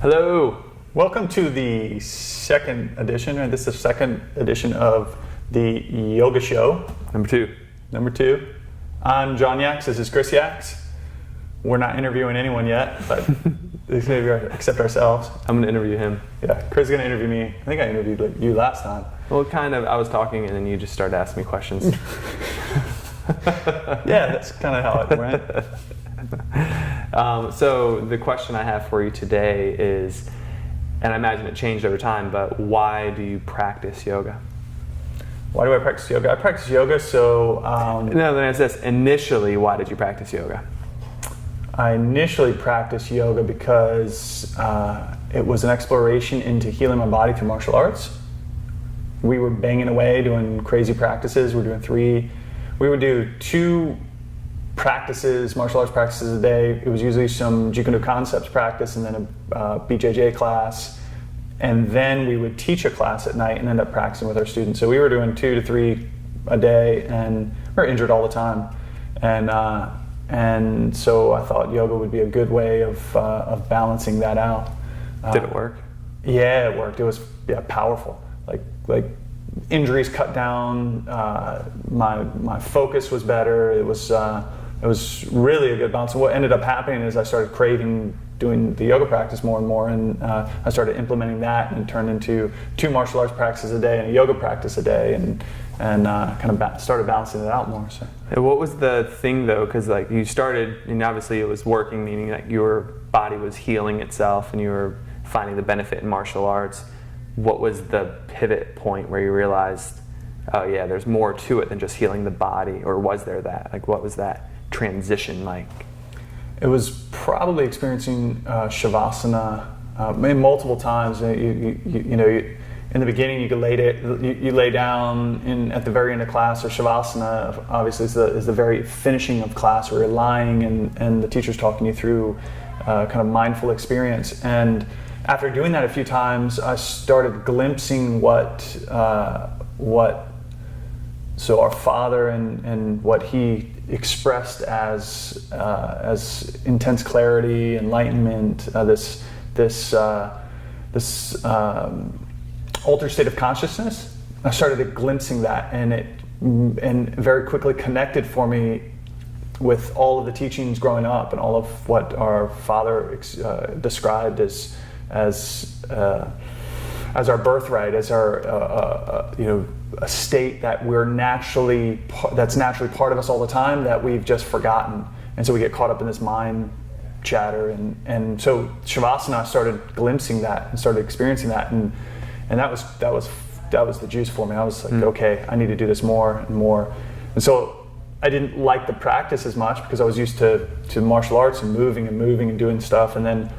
Hello. Welcome to the second edition, or this is the second edition of the Yoga Show. Number two. I'm John Yaks, this is Chris Yaks. We're not interviewing anyone yet, but except ourselves. I'm going to interview him. Yeah, Chris is going to interview me. I think I interviewed you last time. Well, I was talking and then you just started asking me questions. Yeah, that's kind of how it went. So the question I have for you today is, and I imagine it changed over time, but why do you practice yoga? Why do I practice yoga? I practice yoga so... No, then it's this. Initially, why did you practice yoga? I initially practiced yoga because it was an exploration into healing my body through martial arts. We were banging away doing crazy practices. We would do 2 practices, martial arts practices a day. It was usually some Jeet Kune Do concepts practice and then a BJJ class. And then we would teach a class at night and end up practicing with our students. So we were doing 2 to 3 a day, and we were injured all the time. And so I thought yoga would be a good way of balancing that out. Did it work? Yeah, it worked. It was powerful. Like injuries cut down. My focus was better. It was really a good balance. And what ended up happening is I started craving doing the yoga practice more and more, and I started implementing that, and it turned into 2 martial arts practices a day and a yoga practice a day, and started balancing it out more. So. And what was the thing though? Because you started, and obviously it was working, meaning that your body was healing itself, and you were finding the benefit in martial arts. What was the pivot point where you realized, oh yeah, there's more to it than just healing the body, or was there that? What was that transition like? It was probably experiencing Shavasana multiple times. In the beginning, you lay down at the very end of class, or Shavasana obviously is the very finishing of class, where you're lying and the teacher's talking you through kind of mindful experience. And after doing that a few times, I started glimpsing so our Father and what He expressed as intense clarity, enlightenment, this altered state of consciousness. I started glimpsing that, and it very quickly connected for me with all of the teachings growing up, and all of what our Father described as our birthright, as our a state that that's naturally part of us all the time, that we've just forgotten, and so we get caught up in this mind chatter, and so Shavasana, I started glimpsing that and started experiencing that, and that was the juice for me. I was like, okay, I need to do this more and more, and so I didn't like the practice as much because I was used to martial arts and moving and doing stuff, and then.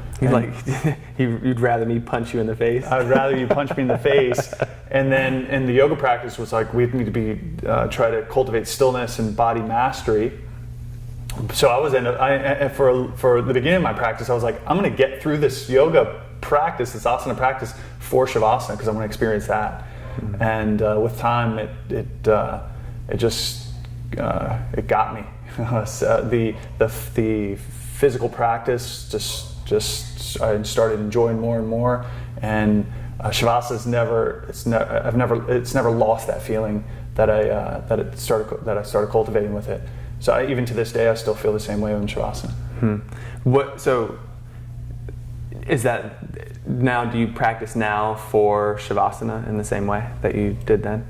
You'd rather me punch you in the face? I'd rather you punch me in the face. And then in the yoga practice was we need to try to cultivate stillness and body mastery. So for the beginning of my practice, I was like, I'm going to get through this yoga practice, this asana practice, for Shavasana, because I'm going to experience that. Mm-hmm. And with time, it got me. The physical practice I started enjoying more and more, and Shavasana's never lost that feeling that I started cultivating with it. So even to this day, I still feel the same way in Shavasana. So is that now? Do you practice now for Shavasana in the same way that you did then?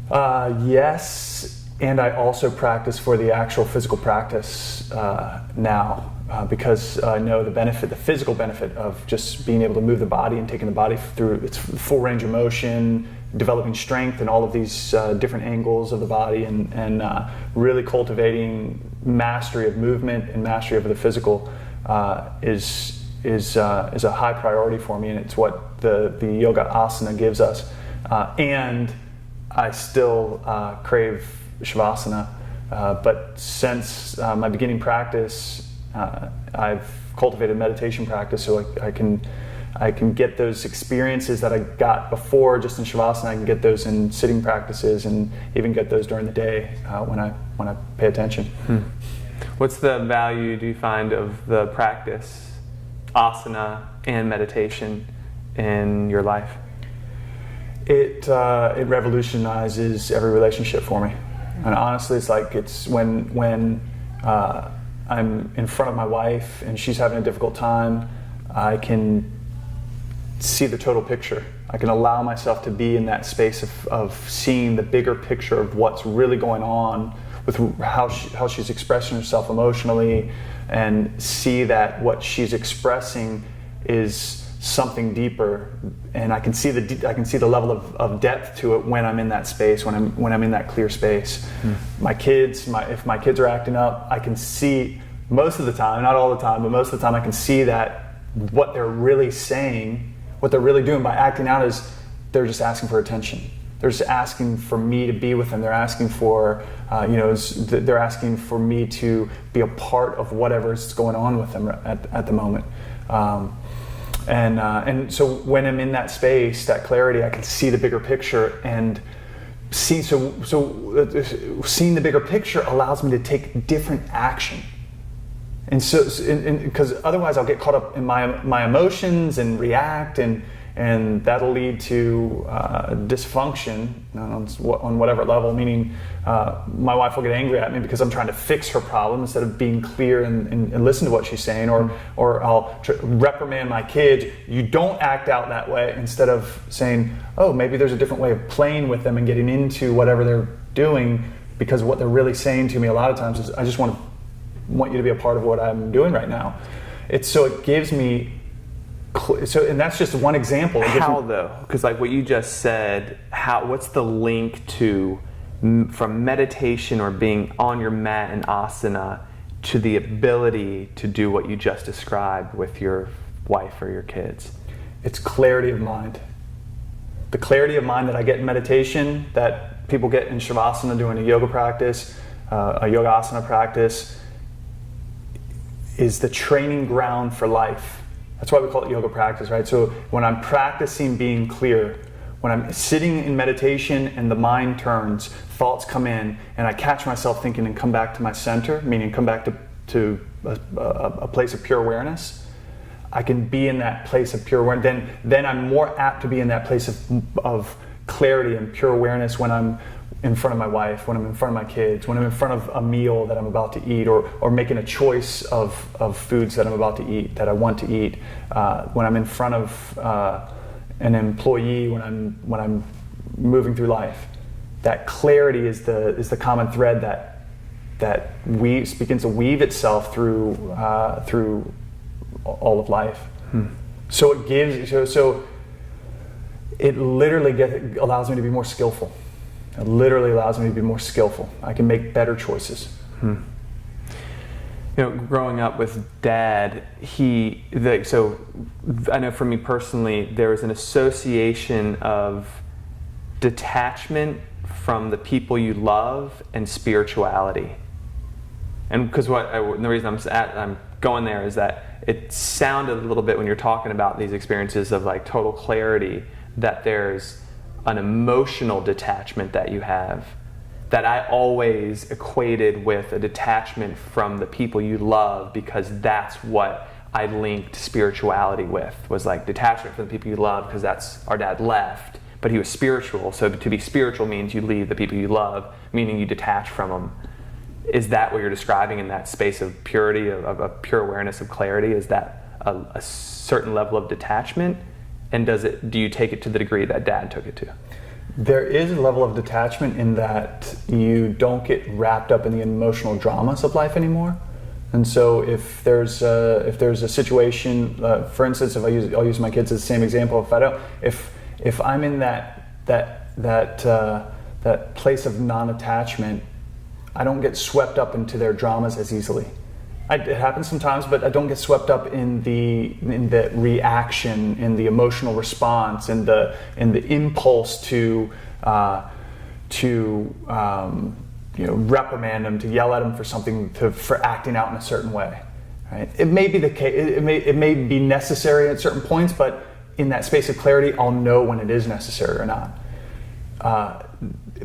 Yes, and I also practice for the actual physical practice now. Because I know the physical benefit of just being able to move the body and taking the body through its full range of motion, developing strength in all of these different angles of the body, and really cultivating mastery of movement and mastery over the physical is a high priority for me, and it's what the yoga asana gives us. And I still crave Shavasana, but since my beginning practice, I've cultivated meditation practice, so I can get those experiences that I got before just in Shavasana. I can get those in sitting practices, and even get those during the day when I pay attention. What's the value do you find of the practice asana and meditation in your life? It revolutionizes every relationship for me. And honestly, it's when I'm in front of my wife and she's having a difficult time, I can see the total picture. I can allow myself to be in that space of seeing the bigger picture of what's really going on with how she's expressing herself emotionally, and see that what she's expressing is something deeper, and I can see the level of depth to it when I'm in that space, when I'm in that clear space. My kids, if my kids are acting up, I can see most of the time, not all the time, but most of the time I can see that what they're really saying, what they're really doing by acting out is they're just asking for attention. They're just asking for me to be with them. They're asking for, they're asking for me to be a part of whatever's going on with them at the moment. And so when I'm in that space, that clarity, I can see the bigger picture, and seeing the bigger picture allows me to take different action. And so, because otherwise I'll get caught up in my emotions and react, and that'll lead to dysfunction on whatever level, meaning my wife will get angry at me because I'm trying to fix her problem instead of being clear and listen to what she's saying, or I'll reprimand my kid, you don't act out that way, instead of saying, oh, maybe there's a different way of playing with them and getting into whatever they're doing, because what they're really saying to me a lot of times is, I just want you to be a part of what I'm doing right now. It gives me. And that's just one example. How though? Because like what you just said, what's the link to from meditation or being on your mat in asana to the ability to do what you just described with your wife or your kids? It's clarity of mind. The clarity of mind that I get in meditation, that people get in Shavasana doing a yoga practice, a yoga asana practice, is the training ground for life. That's why we call it yoga practice, right? So when I'm practicing being clear, when I'm sitting in meditation and the mind turns, thoughts come in, and I catch myself thinking and come back to my center, meaning come back to a place of pure awareness, I can be in that place of pure awareness. Then I'm more apt to be in that place of clarity and pure awareness when I'm in front of my wife, when I'm in front of my kids, when I'm in front of a meal that I'm about to eat, or making a choice of foods that I'm about to eat, that I want to eat, when I'm in front of an employee, when I'm moving through life. That clarity is the common thread that begins to weave itself through all of life. So it gives, so it literally allows me to be more skillful. It literally allows me to be more skillful. I can make better choices. Growing up with Dad, so I know for me personally, there was an association of detachment from the people you love and spirituality. And because the reason I'm going there is that it sounded a little bit when you're talking about these experiences of like total clarity, that there's an emotional detachment that you have that I always equated with a detachment from the people you love, because that's what I linked spirituality with, was like detachment from the people you love, because that's our dad left, but he was spiritual. So to be spiritual means you leave the people you love, meaning you detach from them. Is that what you're describing in that space of purity, of pure awareness, of clarity? Is that a certain level of detachment? And do you take it to the degree that Dad took it to? There is a level of detachment in that you don't get wrapped up in the emotional dramas of life anymore. And so if there's a situation, for instance, I'll use my kids as the same example. If I'm in that place of non-attachment, I don't get swept up into their dramas as easily. It happens sometimes, but I don't get swept up in the reaction, in the emotional response, in the impulse to reprimand them, to yell at them for something, for acting out in a certain way. Right? It may be the case. It may be necessary at certain points, but in that space of clarity, I'll know when it is necessary or not.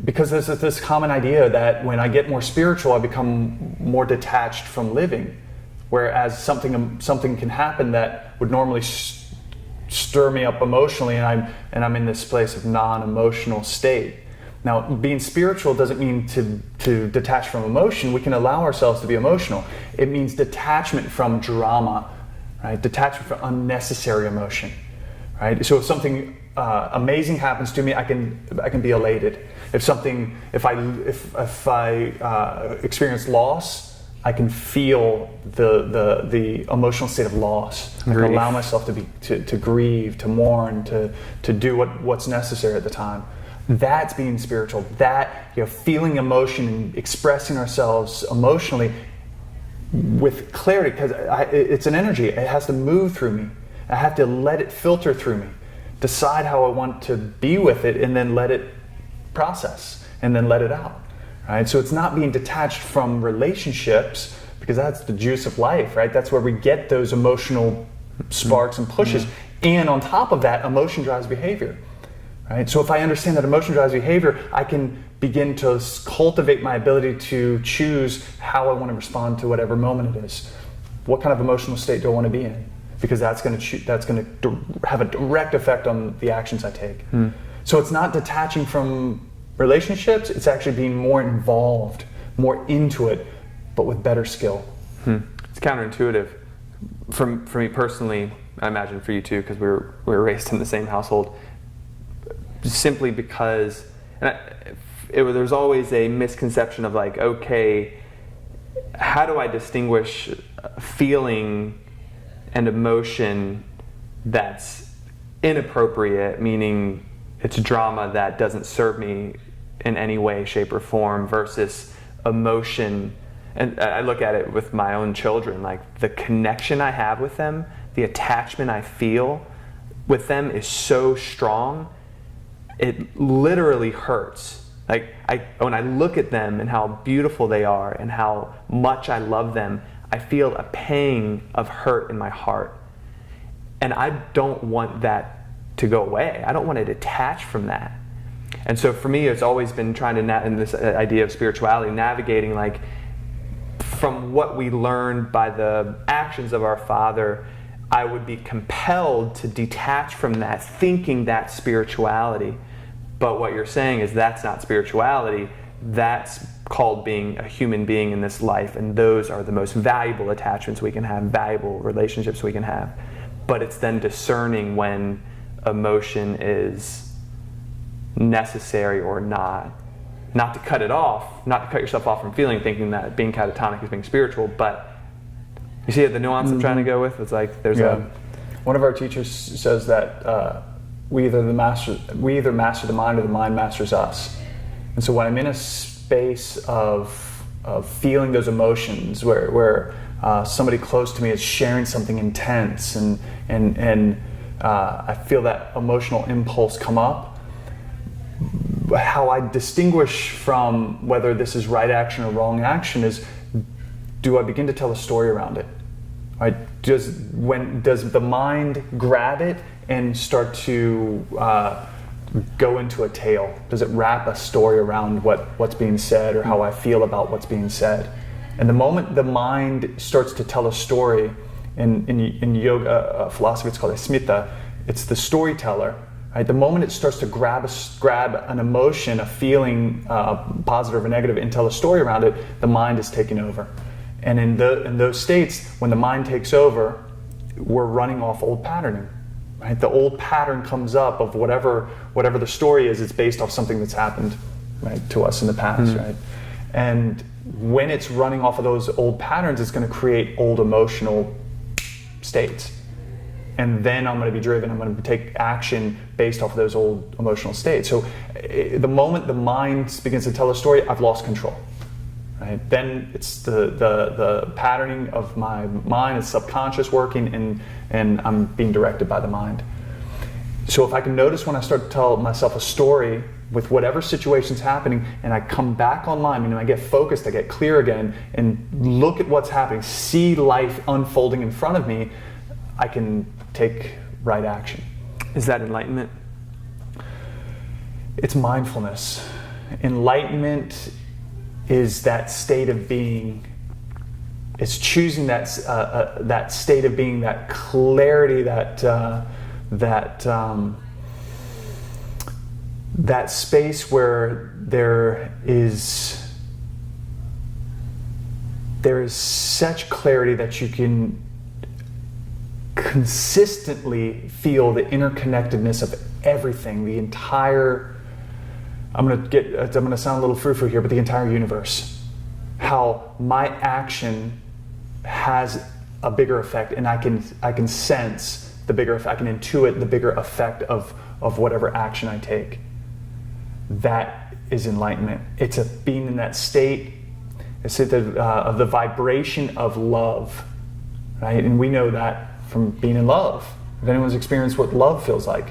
Because there's this common idea that when I get more spiritual, I become more detached from living. Whereas something can happen that would normally stir me up emotionally, and I'm in this place of non-emotional state. Now, being spiritual doesn't mean to detach from emotion. We can allow ourselves to be emotional. It means detachment from drama, right? Detachment from unnecessary emotion, right? So if something amazing happens to me, I can be elated. If I experience loss, I can feel the emotional state of loss. I can allow myself to grieve, to mourn, to do what's necessary at the time. That's being spiritual. That, feeling emotion and expressing ourselves emotionally with clarity, because it's an energy. It has to move through me. I have to let it filter through me, decide how I want to be with it, and then let it process, and then let it out. Right? So it's not being detached from relationships, because that's the juice of life, right? That's where we get those emotional sparks and pushes. And on top of that, emotion drives behavior. Right? So if I understand that emotion drives behavior, I can begin to cultivate my ability to choose how I want to respond to whatever moment it is. What kind of emotional state do I want to be in? Because that's going to have a direct effect on the actions I take. So it's not detaching from relationships, it's actually being more involved, more into it, but with better skill. It's counterintuitive. For me personally, I imagine for you too, because we were raised in the same household. Simply because there's always a misconception of like, okay, how do I distinguish feeling and emotion that's inappropriate, meaning it's drama that doesn't serve me in any way, shape, or form, versus emotion. And I look at it with my own children, like the connection I have with them, the attachment I feel with them is so strong, it literally hurts. Like when I look at them and how beautiful they are and how much I love them, I feel a pang of hurt in my heart. And I don't want that to go away. I don't want to detach from that. And so for me, it's always been trying to, in this idea of spirituality, navigating like from what we learned by the actions of our Father, I would be compelled to detach from that, thinking that's spirituality. But what you're saying is that's not spirituality. That's called being a human being in this life, and those are the most valuable attachments we can have, valuable relationships we can have. But it's then discerning when emotion is necessary or not. Not to cut it off, not to cut yourself off from feeling, thinking that being catatonic is being spiritual, but you see the nuance I'm trying to go with? It's like there's one of our teachers says that we either master the mind or the mind masters us. And so when I'm in a space of feeling those emotions where somebody close to me is sharing something intense and I feel that emotional impulse come up, how I distinguish from whether this is right action or wrong action is, do I begin to tell a story around it? Right? Does the mind grab it and start to go into a tale? Does it wrap a story around what's being said or how I feel about what's being said? And the moment the mind starts to tell a story, in yoga philosophy it's called a smita, it's the storyteller. Right? The moment it starts to grab an emotion, a feeling, positive or negative, and tell a story around it, the mind is taking over. And in those states, when the mind takes over, we're running off old patterning. Right? The old pattern comes up of whatever the story is. It's based off something that's happened, right, to us in the past, right? And when it's running off of those old patterns, it's going to create old emotional states. And then I'm going to be driven. I'm going to take action based off of those old emotional states. So the moment the mind begins to tell a story, I've lost control. Right? Then it's the patterning of my mind, it's subconscious working, and I'm being directed by the mind. So if I can notice when I start to tell myself a story with whatever situation's happening, and I come back online, I get focused, I get clear again, and look at what's happening, see life unfolding in front of me, I can take right action. Is that enlightenment? It's mindfulness. Enlightenment is that state of being It's choosing that state of being, that clarity, that space where there is such clarity that you can consistently feel the interconnectedness of everything, the entire, I'm going to sound a little frou-frou here, but the entire universe. How my action has a bigger effect, and I can sense the bigger effect, I can intuit the bigger effect of whatever action I take. That is enlightenment. It's a being in that state. It's of the vibration of love, right? And we know that from being in love. If anyone's experienced what love feels like,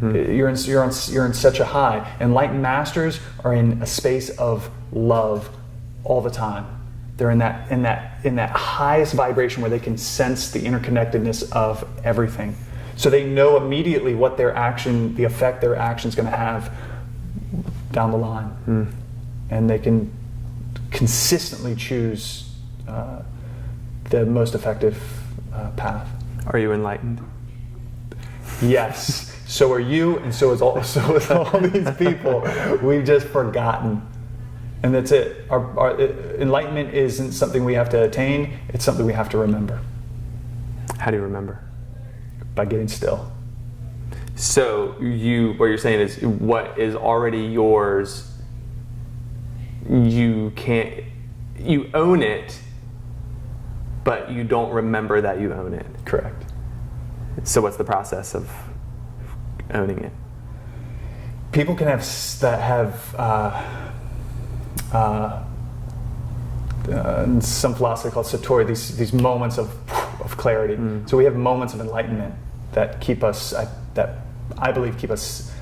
you're in such a high. Enlightened masters are in a space of love all the time. They're in that highest vibration where they can sense the interconnectedness of everything. So they know immediately what the effect their action is going to have down the line, and they can consistently choose the most effective path. Are you enlightened? Yes. So are you, and so is all these people. We've just forgotten. And that's it. Our enlightenment isn't something we have to attain, it's something we have to remember. How do you remember? By getting still. So what you're saying is what is already yours, you own it, but you don't remember that you own it. Correct. So what's the process of owning it? People can have in some philosophy called satori, these moments of clarity. So we have moments of enlightenment that keep us, that I believe keep us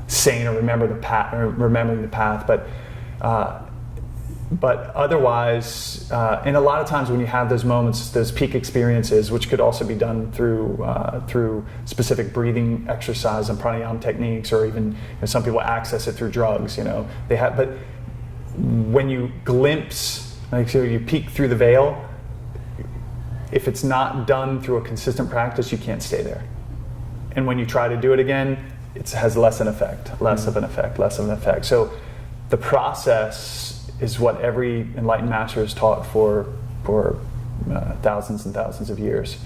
sane or remembering the path. But otherwise, and a lot of times when you have those moments, those peak experiences, which could also be done through specific breathing exercise and pranayama techniques, or even some people access it through drugs. But when you glimpse, so you peek through the veil, if it's not done through a consistent practice, you can't stay there. And when you try to do it again, it has less of an effect. So the process is what every enlightened master has taught for thousands and thousands of years.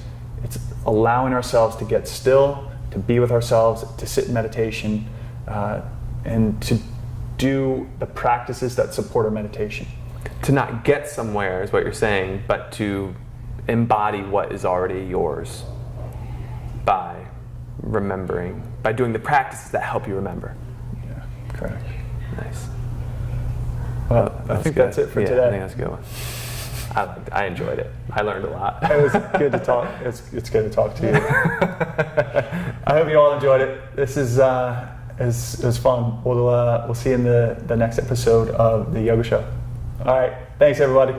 It's allowing ourselves to get still, to be with ourselves, to sit in meditation, and to do the practices that support our meditation. To not get somewhere is what you're saying, but to embody what is already yours by remembering, by doing the practices that help you remember. Yeah, correct. Nice. Well, I think that's it for today. I think that's a good one. I enjoyed it. I learned a lot. It was good to talk. It's good to talk to you. I hope you all enjoyed it. This is it was fun. We'll see you in the next episode of the Yoga Show. All right. Thanks, everybody.